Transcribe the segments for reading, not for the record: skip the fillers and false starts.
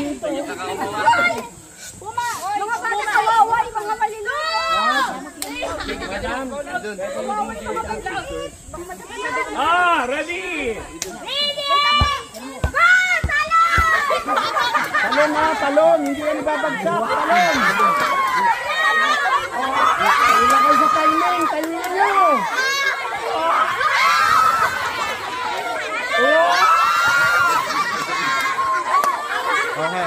dito. Mga bata kawawa, mga maliliit. Ready! Talon na, talon. Hindi yan babagsak. Talon. Ilagay sa timing. Timing nyo. Okay.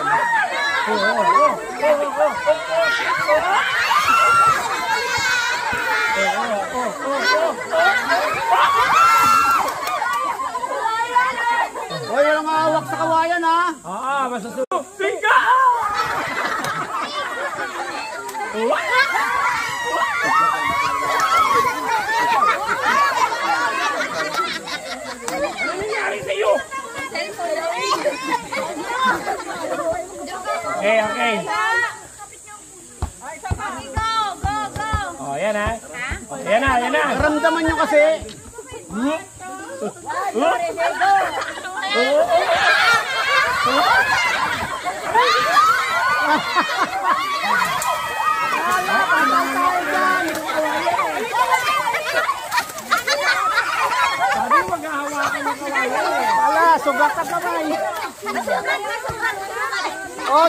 Hoy, ang hawak sa kawayan ha. Masusunod. Tingka! Ano nangyari sa'yo? Okay. Go. Yan ha. Yan na. Ramdaman nyo kasi. Sabi maghahawakan ng kawayan. Wala, sugat ka kamay.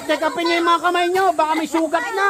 Check upin nyo yung mga kamay nyo. Baka may sugat na.